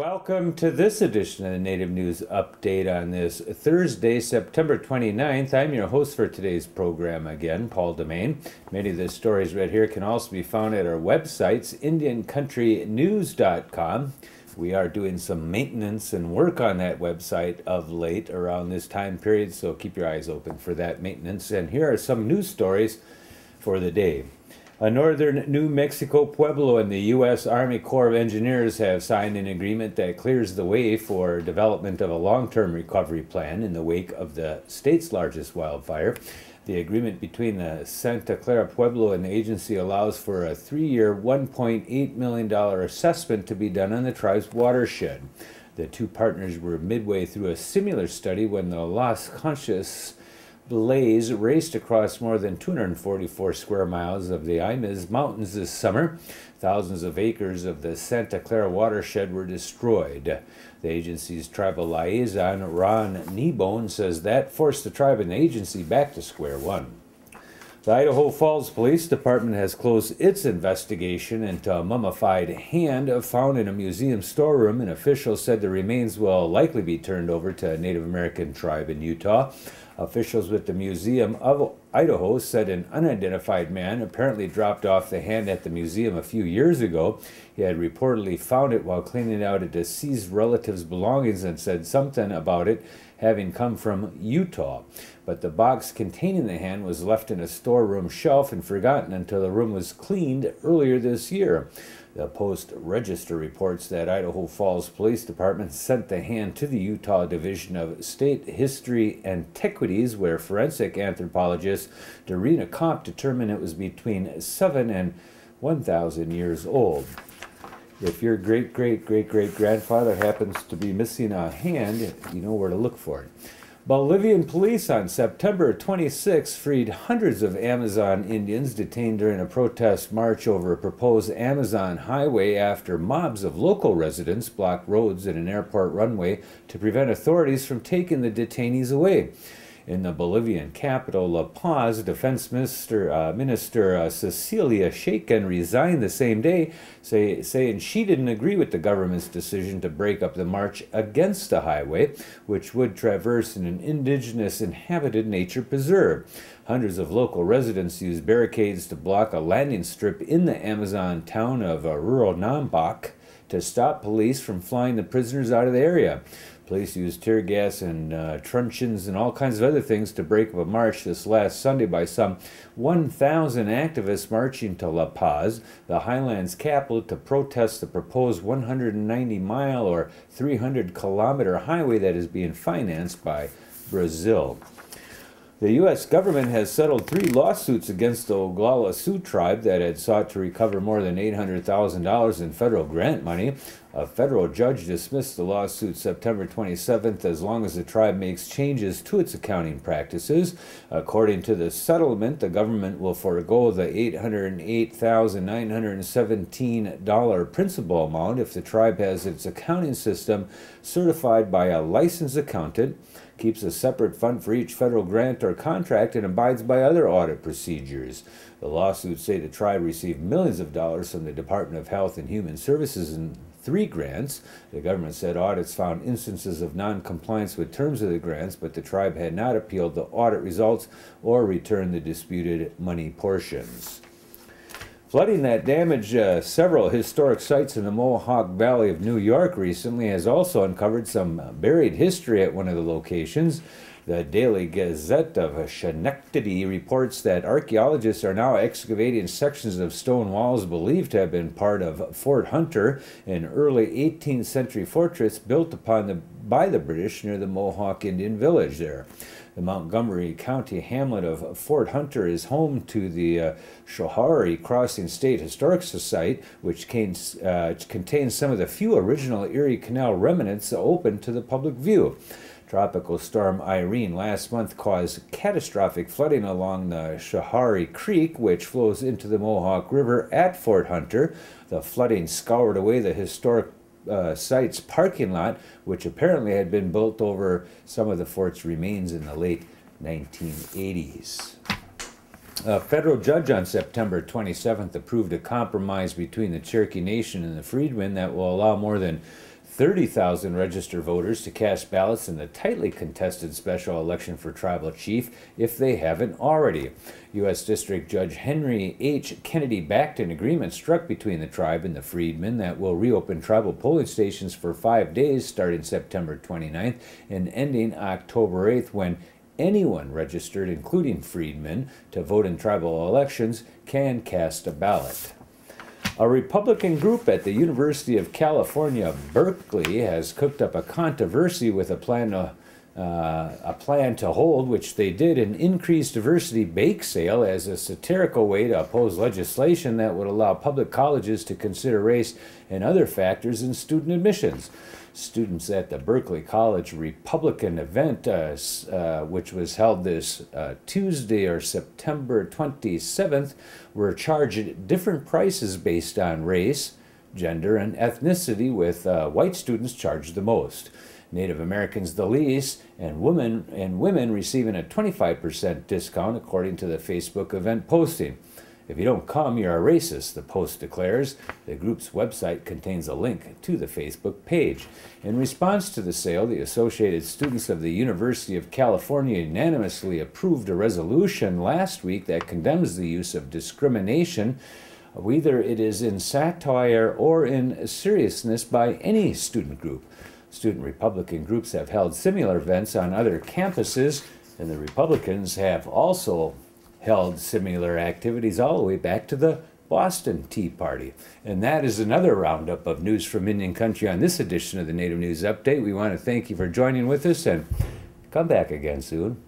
welcome to this edition of the Native News Update on this Thursday, September 29th. I'm your host for today's program again, Paul DeMain. Many of the stories right here can also be found at our websites, IndianCountryNews.com. We are doing some maintenance and work on that website of late around this time period, so keep your eyes open for that maintenance. And here are some news stories for the day. Northern New Mexico Pueblo and the U.S. Army Corps of Engineers have signed an agreement that clears the way for development of a long-term recovery plan in the wake of the state's largest wildfire. The agreement between the Santa Clara Pueblo and the agency allows for a 3-year, $1.8 million assessment to be done on the tribe's watershed. The two partners were midway through a similar study when the Las Conchas blaze raced across more than 244 square miles of the Imes Mountains this summer. Thousands of acres of the Santa Clara watershed were destroyed. The agency's tribal liaison, Ron Kneebone, says that forced the tribe and the agency back to square one. The Idaho Falls Police Department has closed its investigation into a mummified hand found in a museum storeroom, and officials said the remains will likely be turned over to a Native American tribe in Utah. Officials with the Museum of Idaho said an unidentified man apparently dropped off the hand at the museum a few years ago. He had reportedly found it while cleaning out a deceased relative's belongings and said something about it having come from Utah. But the box containing the hand was left in a storeroom shelf and forgotten until the room was cleaned earlier this year. The Post-Register reports that Idaho Falls Police Department sent the hand to the Utah Division of State History Antiquities, where forensic anthropologist Dorena Kopp determined it was between 7 and 1,000 years old. If your great-great-great-great-grandfather happens to be missing a hand, you know where to look for it. Bolivian police on September 26 freed hundreds of Amazon Indians detained during a protest march over a proposed Amazon highway after mobs of local residents blocked roads and an airport runway to prevent authorities from taking the detainees away. In the Bolivian capital, La Paz, Defense Minister Cecilia Shaken resigned the same day, saying she didn't agree with the government's decision to break up the march against the highway, which would traverse an indigenous inhabited nature preserve. Hundreds of local residents used barricades to block a landing strip in the Amazon town of rural Nambac to stop police from flying the prisoners out of the area. Police used tear gas and truncheons and all kinds of other things to break up a march this last Sunday by some 1,000 activists marching to La Paz, the highlands capital, to protest the proposed 190-mile or 300-kilometer highway that is being financed by Brazil. The U.S. government has settled 3 lawsuits against the Oglala Sioux tribe that had sought to recover more than $800,000 in federal grant money. A federal judge dismissed the lawsuit September 27th as long as the tribe makes changes to its accounting practices. According to the settlement, the government will forego the $808,917 principal amount if the tribe has its accounting system certified by a licensed accountant, keeps a separate fund for each federal grant or contract, and abides by other audit procedures. The lawsuits say the tribe received millions of dollars from the Department of Health and Human Services in 3 grants. The government said audits found instances of non-compliance with terms of the grants, but the tribe had not appealed the audit results or returned the disputed money portions. Flooding that damaged several historic sites in the Mohawk Valley of New York recently has also uncovered some buried history at one of the locations. The Daily Gazette of Schenectady reports that archaeologists are now excavating sections of stone walls believed to have been part of Fort Hunter, an early 18th century fortress built by the British near the Mohawk Indian village there. The Montgomery County hamlet of Fort Hunter is home to the Schoharie Crossing State Historic Site, which contains some of the few original Erie Canal remnants open to the public view. Tropical storm Irene last month caused catastrophic flooding along the Schoharie Creek, which flows into the Mohawk River at Fort Hunter. The flooding scoured away the historic site's parking lot, which apparently had been built over some of the fort's remains in the late 1980s. A federal judge on September 27th approved a compromise between the Cherokee Nation and the Freedmen that will allow more than 30,000 registered voters to cast ballots in the tightly contested special election for tribal chief if they haven't already. U.S. District Judge Henry H. Kennedy backed an agreement struck between the tribe and the freedmen that will reopen tribal polling stations for 5 days starting September 29th and ending October 8th, when anyone registered, including freedmen, to vote in tribal elections can cast a ballot. A Republican group at the University of California, Berkeley, has cooked up a controversy with a plan to hold, which they did, an increased diversity bake sale as a satirical way to oppose legislation that would allow public colleges to consider race and other factors in student admissions. Students at the Berkeley College Republican event, which was held this Tuesday or September 27th, were charged different prices based on race, gender, and ethnicity, with white students charged the most, Native Americans the least, and women receiving a 25% discount, according to the Facebook event posting. "If you don't come, you're a racist," the post declares. The group's website contains a link to the Facebook page. In response to the sale, the Associated Students of the University of California unanimously approved a resolution last week that condemns the use of discrimination, whether it is in satire or in seriousness, by any student group. Student Republican groups have held similar events on other campuses, and the Republicans have also held similar activities all the way back to the Boston Tea Party. And that is another roundup of news from Indian Country on this edition of the Native News Update. We want to thank you for joining with us, and come back again soon.